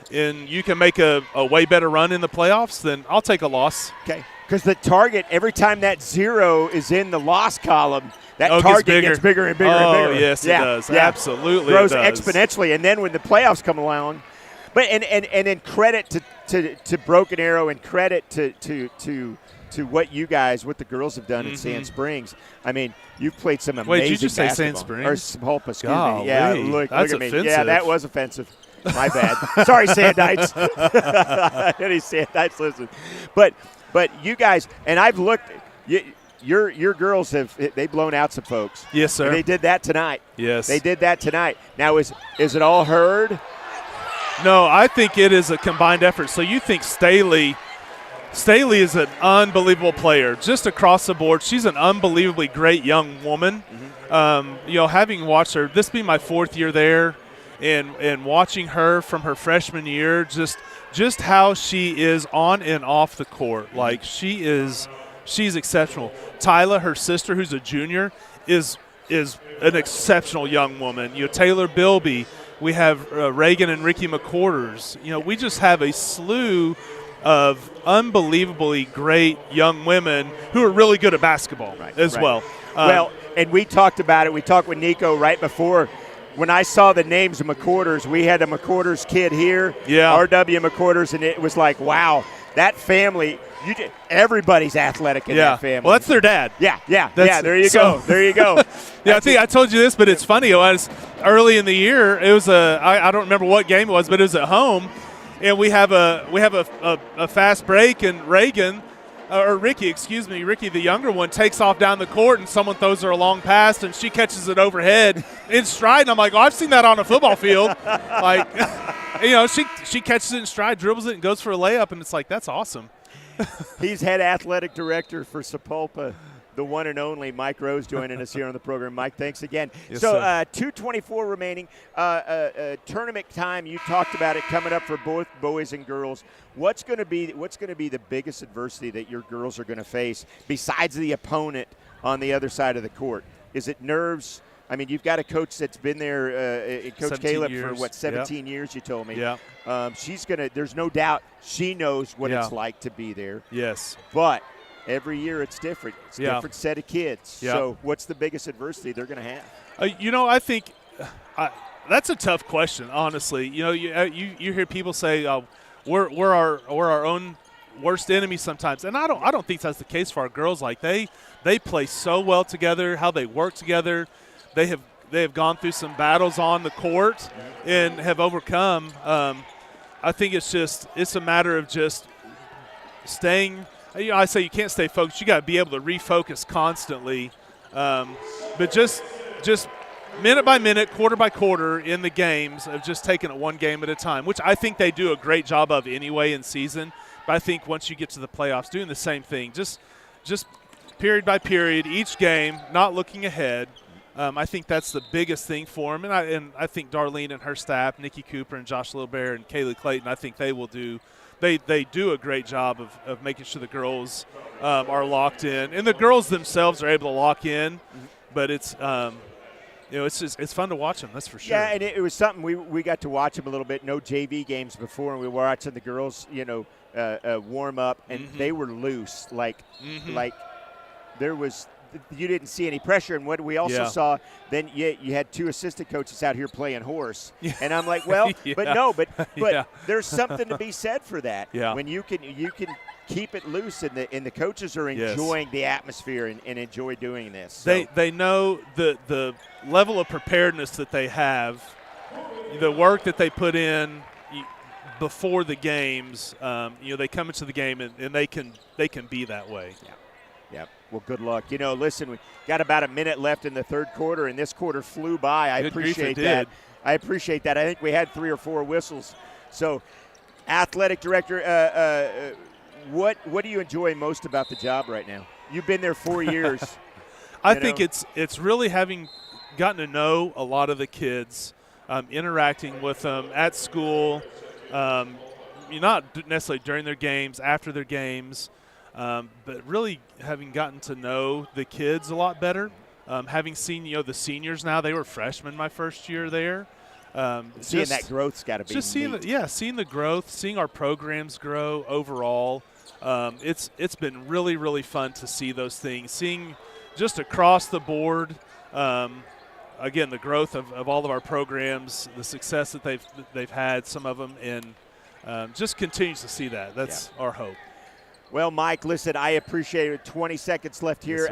and you can make a way better run in the playoffs, then I'll take a loss. Okay. Because the target, every time that 0 is in the loss column, that target gets bigger and bigger and bigger. Oh, yes, it does. Yeah. Absolutely, grows it does. exponentially. And then when the playoffs come along, but and then credit to Broken Arrow, and credit to what the girls have done in Sand Springs. I mean, you've played some amazing Wait, did you just say basketball. Sand Springs? Or Sapulpa, excuse Golly, me. Yeah, look that's at me. offensive. Yeah, that was offensive. My bad. Sorry, Sandites. Any Sandites listen. But you guys, and I've looked, your girls they've blown out some folks. Yes, sir. And they did that tonight. Yes. They did that tonight. Now, is it all Hurd? No, I think it is a combined effort. So you think Staley is an unbelievable player, just across the board. She's an unbelievably great young woman. Having watched her, this be my 4th year there, and watching her from her freshman year, just how she is on and off the court. Like she's exceptional. Tyla, her sister, who's a junior, is an exceptional young woman. Taylor Bilby. We have Reagan and Ricky McQuarters. We just have a slew of unbelievably great young women who are really good at basketball as well. And we talked about it. We talked with Nico right before. When I saw the names of McQuarters, we had a McQuarters kid here, R.W. McQuarters, and it was like, wow, that family, everybody's athletic in that family. Well, that's their dad. Yeah, there you go. There you go. I think I told you this, but it's funny. It was early in the year. It was I don't remember what game it was, but it was at home, and we have a fast break, and Ricky, the younger one, takes off down the court, and someone throws her a long pass, and she catches it overhead in stride. And I'm like, I've seen that on a football field. Like, she catches it in stride, dribbles it, and goes for a layup, and it's like, that's awesome. He's head athletic director for Sapulpa, the one and only Mike Rose, joining us here on the program. Mike, thanks again. Yes, so, sir. 2:24 remaining. Tournament time. You talked about it coming up for both boys and girls. What's going to be the biggest adversity that your girls are going to face besides the opponent on the other side of the court? Is it nerves? I mean, you've got a coach that's been there, Coach Caleb, years. for 17 years, you told me. Yeah. There's no doubt she knows what it's like to be there. Yes. But every year it's different. It's a Yeah. different set of kids. Yeah. So what's the biggest adversity they're going to have? I think that's a tough question, honestly. You hear people say we're our own worst enemy sometimes, and I don't think that's the case for our girls. Like they play so well together, how they work together. They have gone through some battles on the court and have overcome. I think it's a matter of just staying. I say you can't stay focused. You got to be able to refocus constantly. But just minute by minute, quarter by quarter in the games of just taking it one game at a time, which I think they do a great job of anyway in season. But I think once you get to the playoffs, doing the same thing, just period by period, each game, not looking ahead. I think that's the biggest thing for them. And I think Darlene and her staff, Nikki Cooper and Josh Lilbear and Kaylee Clayton, I think they will do they do a great job of making sure the girls are locked in. And the girls themselves are able to lock in, but it's it's fun to watch them, that's for sure. Yeah, and it was something we got to watch them a little bit. No JV games before, and we were watching the girls, warm up, and they were loose. Like there was – you didn't see any pressure. And what we also saw, then you had two assistant coaches out here playing horse. Yeah. And I'm like, well, but there's something to be said for that. Yeah. When you can keep it loose and the coaches are enjoying the atmosphere and enjoy doing this. So. They know the level of preparedness that they have, the work that they put in before the games. They come into the game and they can be that way. Yeah. Yep. Well, good luck. Listen, we got about a minute left in the third quarter, and this quarter flew by. I appreciate that. I appreciate that. I think we had 3 or 4 whistles. So, athletic director, what do you enjoy most about the job right now? You've been there 4 years. I think it's really having gotten to know a lot of the kids, interacting with them at school, not necessarily during their games, after their games. But really having gotten to know the kids a lot better, having seen the seniors now. They were freshmen my first year there. Seeing that growth's got to be just seeing the growth, seeing our programs grow overall. It's been really, really fun to see those things, seeing just across the board. Again, the growth of all of our programs, the success that they've had, some of them, and just continues to see that. That's our hope. Well, Mike, listen, I appreciate it. 20 seconds left here.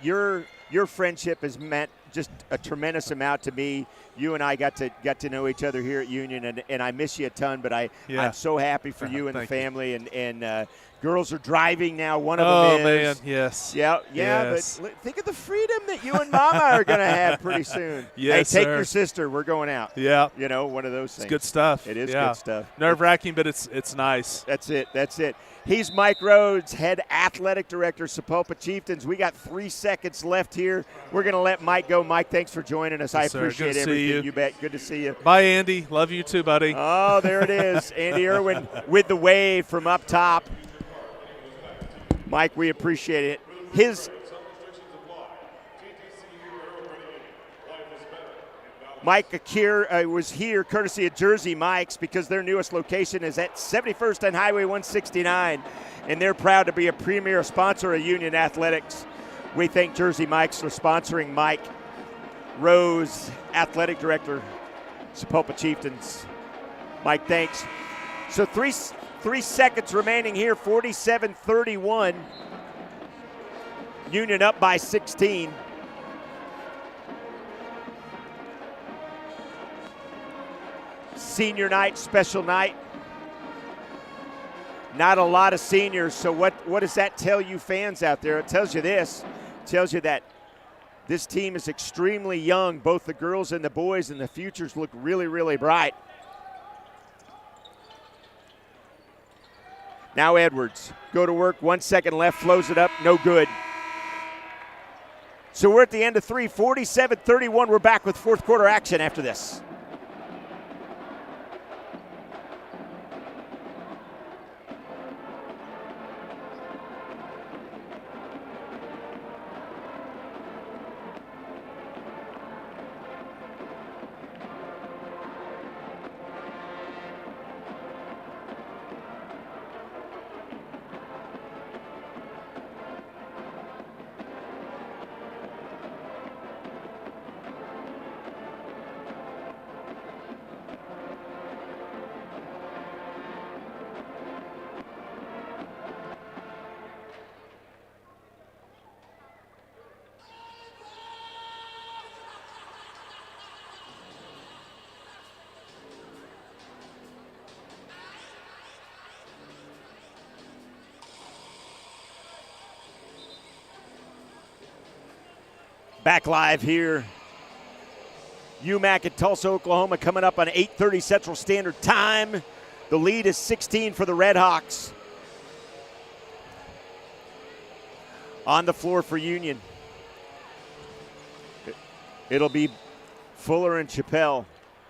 Yes, your friendship has meant just a tremendous amount to me. You and I got to know each other here at Union, and I miss you a ton, but I'm so happy for you and the family. And girls are driving now. One of them is. Oh, man, yes. Yeah, yes. But think of the freedom that you and Mama are going to have pretty soon. Yes, hey, take your sister. We're going out. Yeah. One of those things. It's good stuff. It is good stuff. Nerve-wracking, but it's nice. That's it. He's Mike Rhodes, head athletic director, Sapulpa Chieftains. We got 3 seconds left here. We're going to let Mike go. Mike, thanks for joining us. Yes, I appreciate everything. You bet. Good to see you. Bye, Andy. Love you too, buddy. Oh, there it is. Andy Irwin with the wave from up top. Mike, we appreciate it. Mike Akir was here courtesy of Jersey Mike's because their newest location is at 71st and Highway 169, and they're proud to be a premier sponsor of Union Athletics. We thank Jersey Mike's for sponsoring Mike Rose, athletic director, Sapulpa Chieftains. Mike, thanks. So 3 seconds remaining here, 47-31. Union up by 16. Senior night, special night. Not a lot of seniors, so what does that tell you fans out there? It tells you this. It tells you that this team is extremely young, both the girls and the boys, and the futures look really, really bright. Now Edwards, go to work, 1 second left, flows it up, no good. So we're at the end of 3, 47-31. We're back with fourth quarter action after this. Back live here UMAC at Tulsa, Oklahoma coming up on 8:30 Central Standard Time. The lead is 16 for the Red Hawks. On the floor for Union. It'll be Fuller and Chappelle,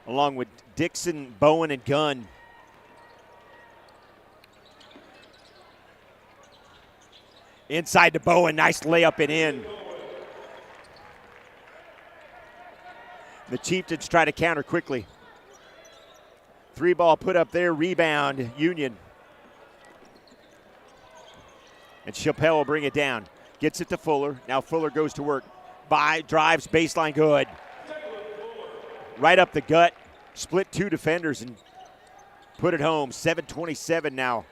along with Dixon, Bowen, and Gunn. Inside to Bowen, nice layup and in. The Chieftains try to counter quickly. 3-ball put up there, rebound, Union. And Chappelle will bring it down. Gets it to Fuller. Now Fuller goes to work. Drives, baseline, good. Right up the gut. Split 2 defenders and put it home. 7:27 now.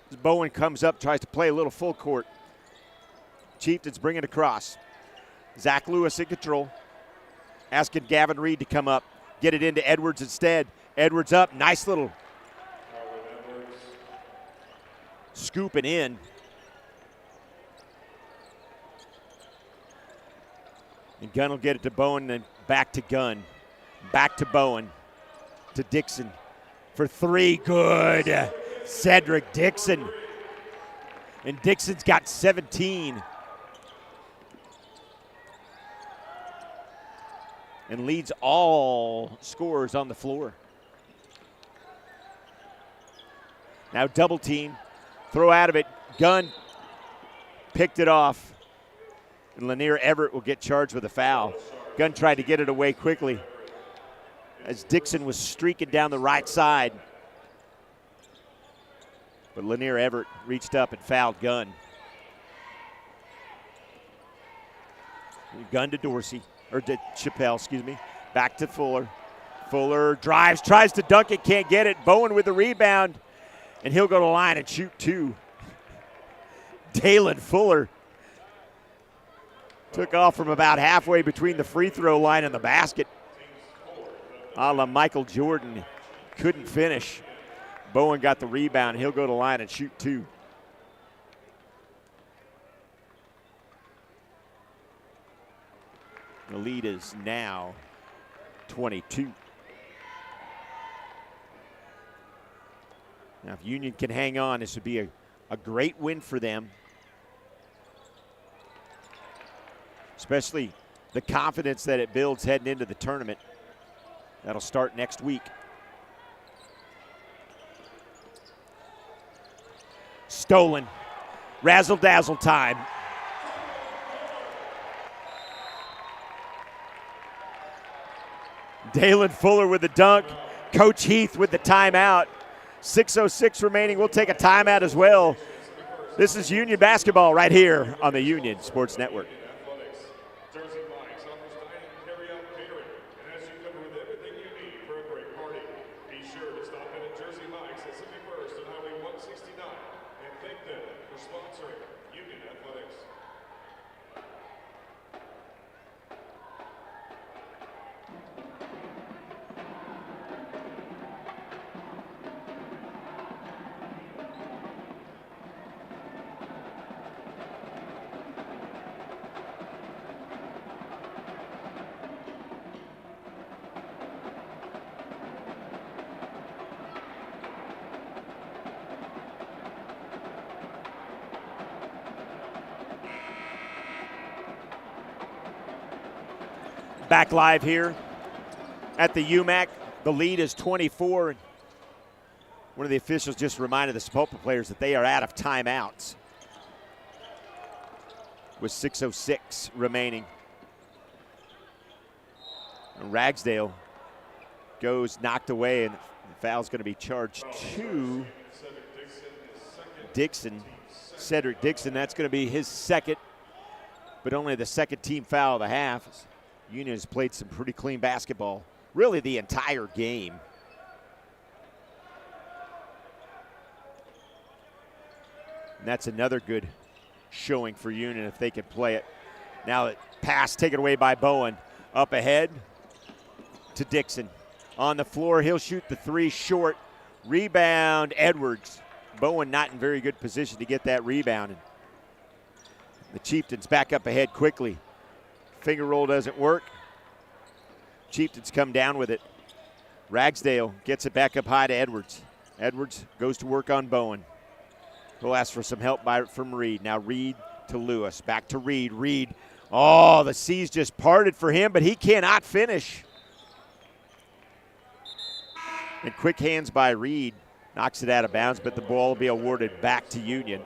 As Bowen comes up, tries to play a little full court. Chieftains bring it across. Zach Lewis in control. Asking Gavin Reed to come up. Get it into Edwards instead. Edwards up. Nice little scooping in. And Gunn will get it to Bowen, then back to Gunn. Back to Bowen. To Dixon. For 3, good. Cedric Dixon. And Dixon's got 17. And leads all scorers on the floor. Now double team. Throw out of it. Gunn picked it off. And Lanier Everett will get charged with a foul. Gunn tried to get it away quickly as Dixon was streaking down the right side. But Lanier Everett reached up and fouled Gunn. Gunn to Dorsey, or to Chappelle, excuse me. Back to Fuller. Fuller drives, tries to dunk it, can't get it. Bowen with the rebound, and he'll go to the line and shoot 2. Dalen Fuller took off from about halfway between the free throw line and the basket. A la Michael Jordan, couldn't finish. Bowen got the rebound. He'll go to the line and shoot 2. The lead is now 22. Now, if Union can hang on, this would be a great win for them. Especially the confidence that it builds heading into the tournament. That'll start next week. Stolen. Razzle-dazzle time. Dalen Fuller with the dunk. Coach Heath with the timeout. 6:06 remaining. We'll take a timeout as well. This is Union basketball right here on the Union Sports Network. Back live here at the UMAC. The lead is 24. One of the officials just reminded the Sapulpa players that they are out of timeouts with 6:06 remaining. And Ragsdale goes knocked away, and the foul's going to be charged to Dixon. Cedric Dixon, that's going to be his second, but only the second team foul of the half. Union has played some pretty clean basketball, really the entire game. And that's another good showing for Union if they can play it. Now the pass taken away by Bowen. Up ahead to Dixon. On the floor, he'll shoot the 3 short. Rebound, Edwards. Bowen not in very good position to get that rebound. The Chieftains back up ahead quickly. Finger roll doesn't work. Chieftains come down with it. Ragsdale gets it back up high to Edwards. Edwards goes to work on Bowen. He'll ask for some help from Reed. Now Reed to Lewis. Back to Reed. Reed. Oh, the seas just parted for him, but he cannot finish. And quick hands by Reed. Knocks it out of bounds, but the ball will be awarded back to Union.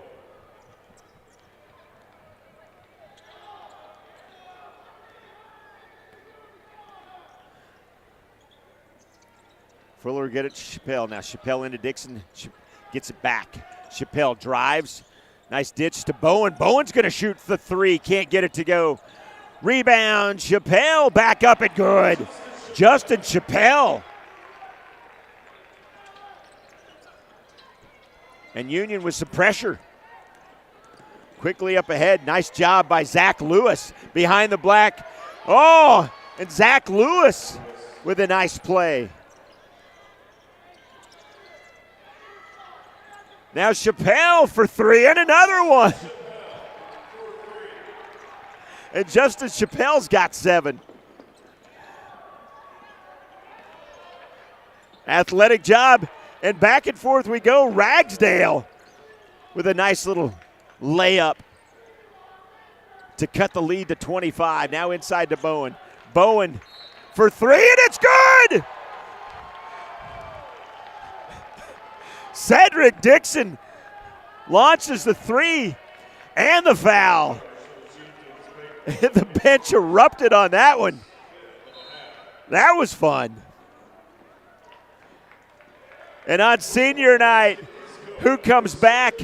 Fuller get it to Chappelle. Now Chappelle into Dixon. Gets it back. Chappelle drives. Nice ditch to Bowen. Bowen's going to shoot the three. Can't get it to go. Rebound. Chappelle back up and good. Justin Chappelle. And Union with some pressure. Quickly up ahead. Nice job by Zach Lewis behind the black. Oh, and Zach Lewis with a nice play. Now Chappelle for three and another one. And Justin Chappelle's got 7. Athletic job, and back and forth we go. Ragsdale with a nice little layup to cut the lead to 25. Now inside to Bowen. Bowen for three, and it's good! Cedric Dixon launches the three and the foul. The bench erupted on that one. That was fun. And on senior night, who comes back?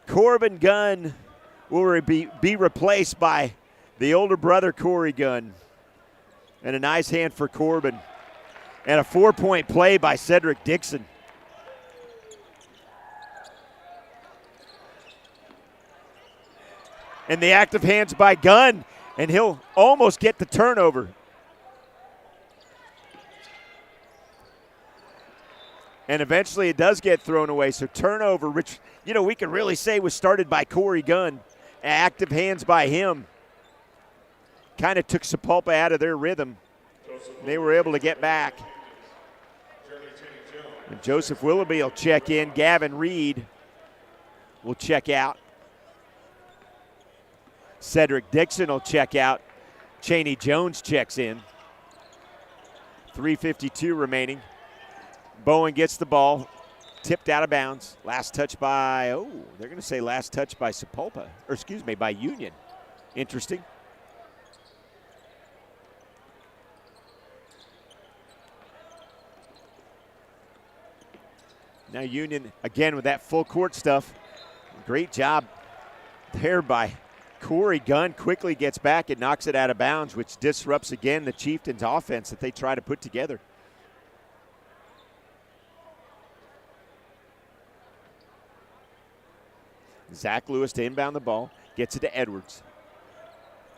Corbin Gunn will be replaced by the older brother, Corey Gunn. And a nice hand for Corbin. And a 4-point play by Cedric Dixon. And the active hands by Gunn, and he'll almost get the turnover. And eventually it does get thrown away. So turnover, which, we could really say was started by Corey Gunn. Active hands by him. Kind of took Sapulpa out of their rhythm. They were able to get back. And Joseph Willoughby will check in. Gavin Reed will check out. Cedric Dixon will check out. Chaney Jones checks in. 3:52 remaining. Bowen gets the ball. Tipped out of bounds. Last touch by, they're going to say last touch by Sapulpa. Or excuse me, by Union. Interesting. Now Union, again with that full court stuff. Great job there by Corey Gunn. Quickly gets back and knocks it out of bounds, which disrupts again the Chieftains offense that they try to put together. Zach Lewis to inbound the ball. Gets it to Edwards.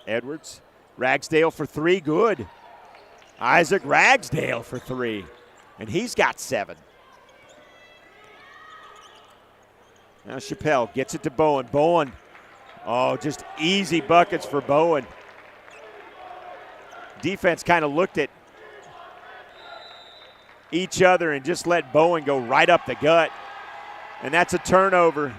Edwards. Ragsdale for three. Good. Isaac Ragsdale for three. And he's got 7. Now Chappelle gets it to Bowen. Bowen, just easy buckets for Bowen. Defense kind of looked at each other and just let Bowen go right up the gut. And that's a turnover.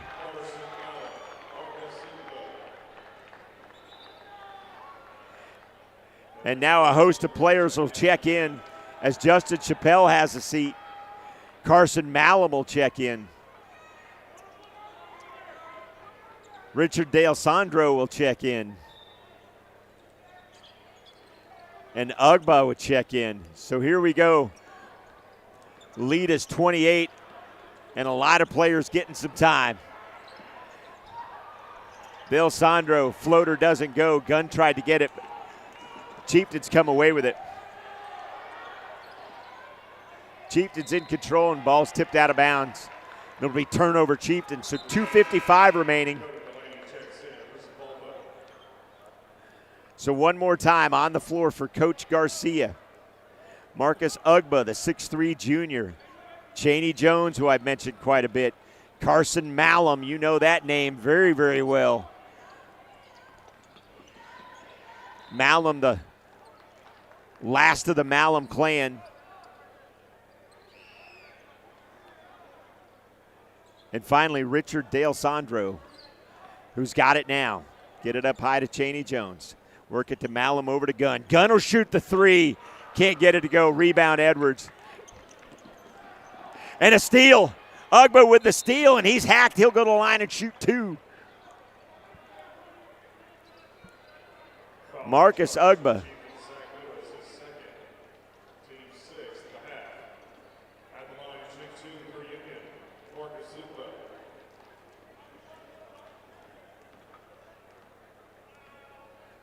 And now a host of players will check in as Justin Chappelle has a seat. Carson Malum will check in. Richard Dale Sandro will check in. And Ugba will check in. So here we go. Lead is 28, and a lot of players getting some time. Dale Sandro, floater doesn't go. Gunn tried to get it. Chieftains come away with it. Chieftains in control, and ball's tipped out of bounds. It'll be turnover Chieftains, so 2:55 remaining. So one more time on the floor for Coach Garcia. Marcus Ugba, the 6'3 junior. Chaney Jones, who I've mentioned quite a bit. Carson Malum, you know that name very, very well. Malum, the last of the Malum clan. And finally, Richard Dale Sandro, who's got it now. Get it up high to Chaney Jones. Work it to Malum, over to Gunn. Gunn will shoot the three. Can't get it to go. Rebound Edwards. And a steal. Ugba with the steal, and he's hacked. He'll go to the line and shoot two. Marcus Ugba.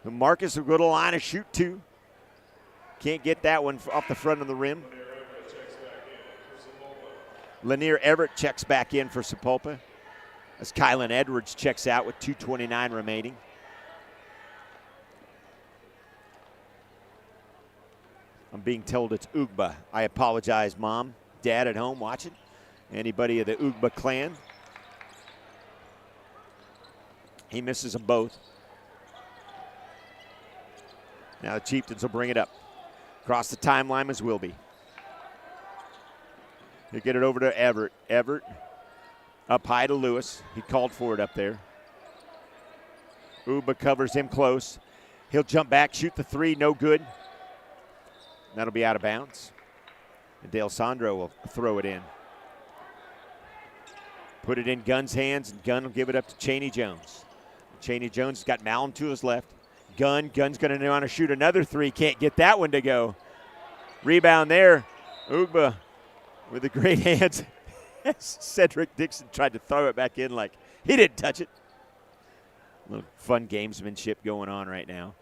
Marcus will go to the line and shoot two. Can't get that one off the front of the rim. Lanier Everett checks back in for Sapulpa as Kylan Edwards checks out with 2:29 remaining. I'm being told it's Ugba. I apologize, Mom, Dad at home watching. Anybody of the Ugba clan. He misses them both. Now the Chieftains will bring it up. Across the timeline is Wilby. He'll get it over to Everett. Everett up high to Lewis. He called for it up there. Ugba covers him close. He'll jump back, shoot the three, no good. That'll be out of bounds. And Dale Sandro will throw it in. Put it in Gunn's hands, and Gunn will give it up to Chaney Jones. Chaney Jones has got Malum to his left. Gunn's going to want to shoot another three. Can't get that one to go. Rebound there. Ugba with the great hands. Cedric Dixon tried to throw it back in like he didn't touch it. A little fun gamesmanship going on right now.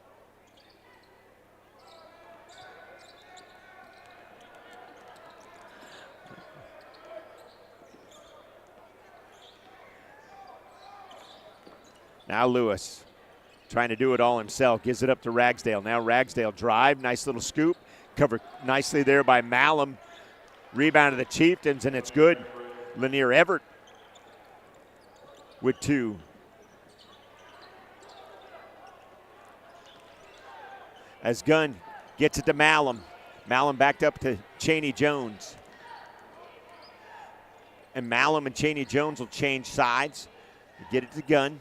Now Lewis trying to do it all himself. Gives it up to Ragsdale. Now Ragsdale drive. Nice little scoop. Covered nicely there by Malum. Rebound to the Chieftains, and it's good. Lanier Everett with two. As Gunn gets it to Malum. Malum backed up to Chaney Jones. And Malum and Chaney Jones will change sides. Get it to Gunn.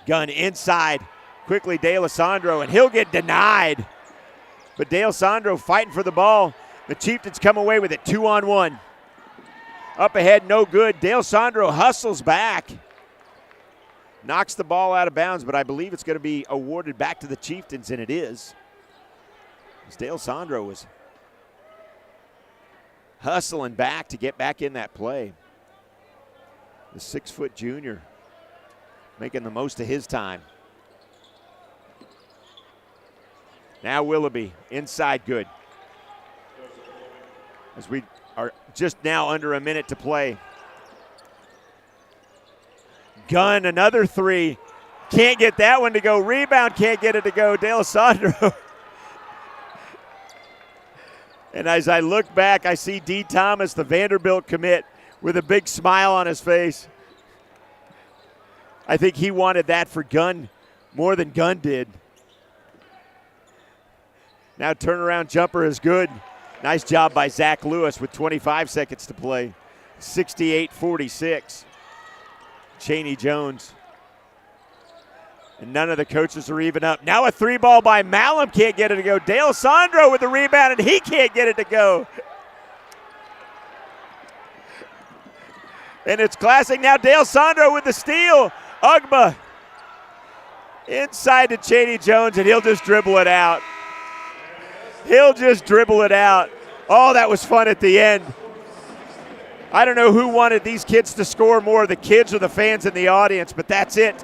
Gunn inside. Quickly Dale Sandro, and he'll get denied. But Dale Sandro fighting for the ball. The Chieftains come away with it 2-on-1. Up ahead, no good. Dale Sandro hustles back. Knocks the ball out of bounds, but I believe it's going to be awarded back to the Chieftains, and it is. As Dale Sandro was hustling back to get back in that play. The 6-foot junior making the most of his time. Now Willoughby, inside good. As we are just now under a minute to play. Gunn, another three. Can't get that one to go. Rebound, can't get it to go. Dale Sandro. And as I look back, I see D. Thomas, the Vanderbilt commit, with a big smile on his face. I think he wanted that for Gunn more than Gunn did. Now turnaround jumper is good. Nice job by Zach Lewis with 25 seconds to play. 68-46. Chaney Jones. And none of the coaches are even up. Now a three ball by Malum, can't get it to go. Dale Sandro with the rebound, and he can't get it to go. And it's classic. Now Dale Sandro with the steal. Ugba inside to Chaney Jones, and he'll just dribble it out. He'll just dribble it out. Oh, that was fun at the end. I don't know who wanted these kids to score more, the kids or the fans in the audience, but that's it.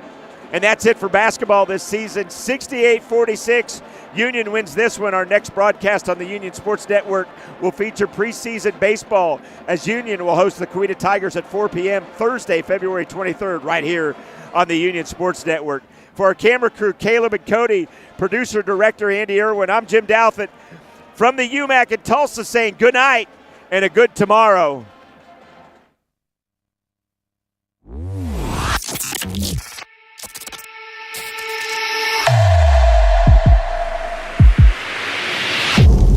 And that's it for basketball this season. 68-46. Union wins this one. Our next broadcast on the Union Sports Network will feature preseason baseball as Union will host the Coweta Tigers at 4 p.m. Thursday, February 23rd, right here on the Union Sports Network. For our camera crew, Caleb and Cody, producer-director Andy Irwin, I'm Jim Douthit from the UMAC in Tulsa saying good night and a good tomorrow.